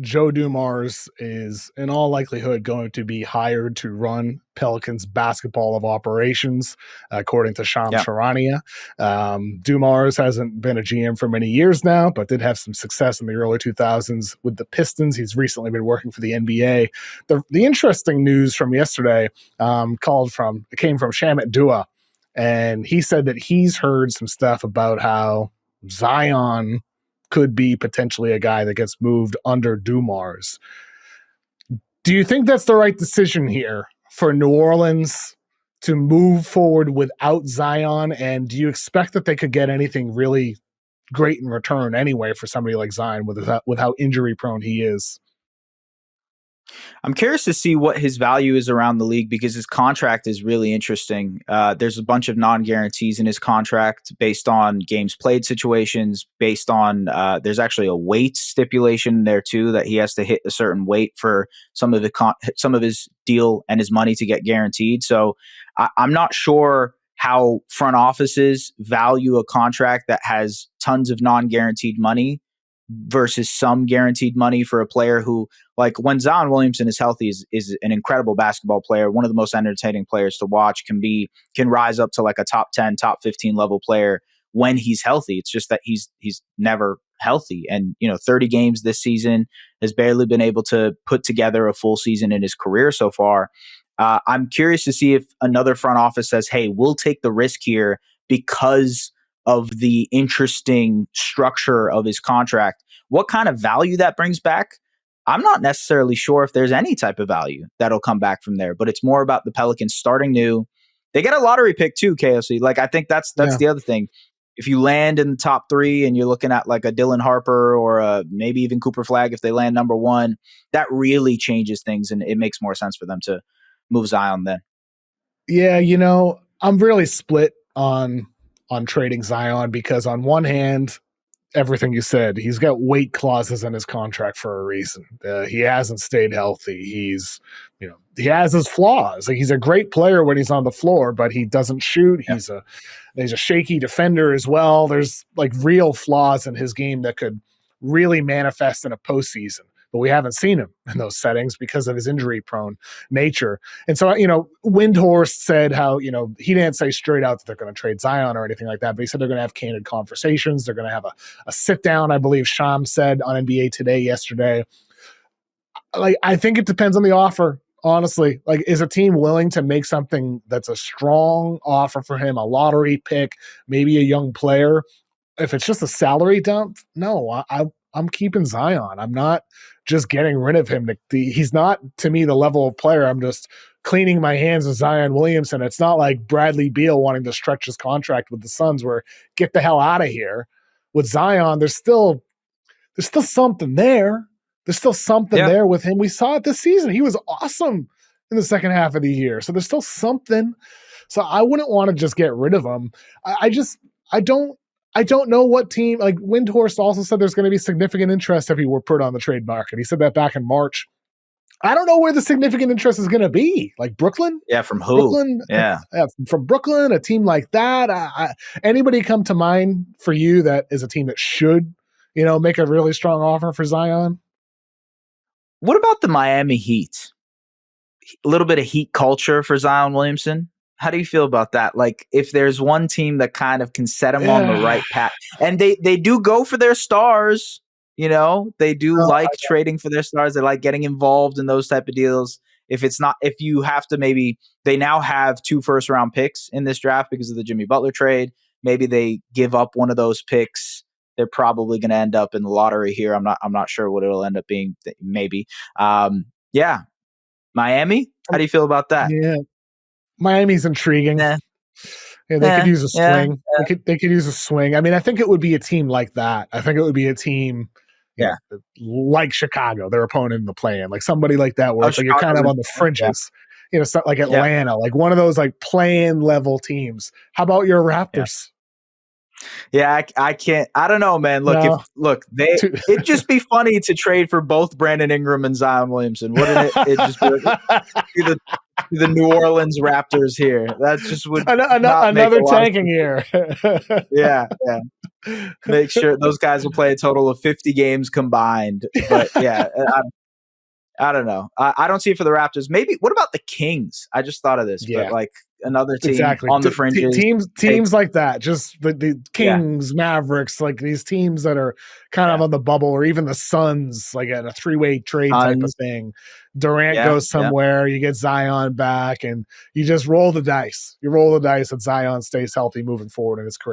Joe Dumars is in all likelihood going to be hired to run Pelicans basketball of operations, according to Shams Yeah. Charania. Dumars hasn't been a GM for many years now, but did have some success in the early 2000s with the Pistons. He's recently been working for the NBA. The interesting news from yesterday came from Shamit Dua, and he said that he's heard some stuff about how Zion could be potentially a guy that gets moved under Dumars. Do you think that's the right decision here for New Orleans to move forward without Zion? And do you expect that they could get anything really great in return anyway for somebody like Zion with how injury prone he is? I'm curious to see what his value is around the league because his contract is really interesting. There's a bunch of non-guarantees in his contract based on games played situations, based on there's actually a weight stipulation there too that he has to hit a certain weight for some of his deal and his money to get guaranteed. So I'm not sure how front offices value a contract that has tons of non-guaranteed money versus some guaranteed money for a player who, like, when Zion Williamson is healthy, is an incredible basketball player, one of the most entertaining players to watch, can rise up to like a top 10, top 15 level player when he's healthy. It's just that he's never healthy. And, 30 games this season, has barely been able to put together a full season in his career so far. I'm curious to see if another front office says, hey, we'll take the risk here because of the interesting structure of his contract. What kind of value that brings back, I'm not necessarily sure if there's any type of value that'll come back from there, but it's more about the Pelicans starting new. They get a lottery pick too, KOC. Like, I think that's the other thing. If you land in the top 3 and you're looking at like a Dylan Harper or maybe even Cooper Flagg, if they land number 1, that really changes things and it makes more sense for them to move Zion then. Yeah, I'm really split on trading Zion because on one hand, everything you said, he's got weight clauses in his contract for a reason. He hasn't stayed healthy. He has his flaws. Like, he's a great player when he's on the floor, but he doesn't shoot. Yeah. He's a shaky defender as well. There's like real flaws in his game that could really manifest in a postseason. But we haven't seen him in those settings because of his injury-prone nature. And so, Windhorst said how, he didn't say straight out that they're going to trade Zion or anything like that, but he said they're going to have candid conversations. They're going to have a sit-down, I believe Shams said on NBA Today yesterday. Like, I think it depends on the offer, honestly. Like, is a team willing to make something that's a strong offer for him, a lottery pick, maybe a young player? If it's just a salary dump, no, I'm keeping Zion. I'm not just getting rid of him. He's not, to me, the level of player I'm just cleaning my hands with Zion Williamson. It's not like Bradley Beal wanting to stretch his contract with the Suns where get the hell out of here. With Zion, there's still something there. There's still something there with him. We saw it this season. He was awesome in the second half of the year. So there's still something. So I wouldn't want to just get rid of him. I don't know what team, like Windhorst also said there's going to be significant interest if he were put on the trade market. He said that back in March. I don't know where the significant interest is going to be. Like Brooklyn? Yeah, from who? Brooklyn? Yeah. From Brooklyn, a team like that. Anybody come to mind for you that is a team that should, make a really strong offer for Zion? What about the Miami Heat? A little bit of Heat culture for Zion Williamson. How do you feel about that? Like, if there's one team that kind of can set him on the right path, and they do go for their stars, they do trading for their stars. They like getting involved in those type of deals. If you have to, maybe they now have 2 first-round picks in this draft because of the Jimmy Butler trade. Maybe they give up one of those picks. They're probably going to end up in the lottery here. I'm not sure what it'll end up being. Maybe. Miami. How do you feel about that? Yeah. Miami's intriguing. Yeah, they could use a swing. Yeah. They could use a swing. I mean, I think it would be a team like that. I think it would be a team, like Chicago, their opponent in the play-in, like somebody like that, where it's like you're kind of on the fringes. Like Atlanta, like one of those like play-in level teams. How about your Raptors? Yeah, I can't. I don't know, man. Look, it'd just be funny to trade for both Brandon Ingram and Zion Williamson, wouldn't it? It'd just be the New Orleans Raptors here. That just would another tanking year. Yeah. Make sure those guys will play a total of 50 games combined. But yeah, I don't know. I don't see it for the Raptors. Maybe what about the Kings? I just thought of this, but Yeah. like another team Exactly. on the fringes. Teams like that, just the Kings, Mavericks, like these teams that are kind of on the bubble, or even the Suns, like at a 3-way trade type of thing. Durant goes somewhere, you get Zion back, and you just roll the dice. You roll the dice that Zion stays healthy moving forward in his career.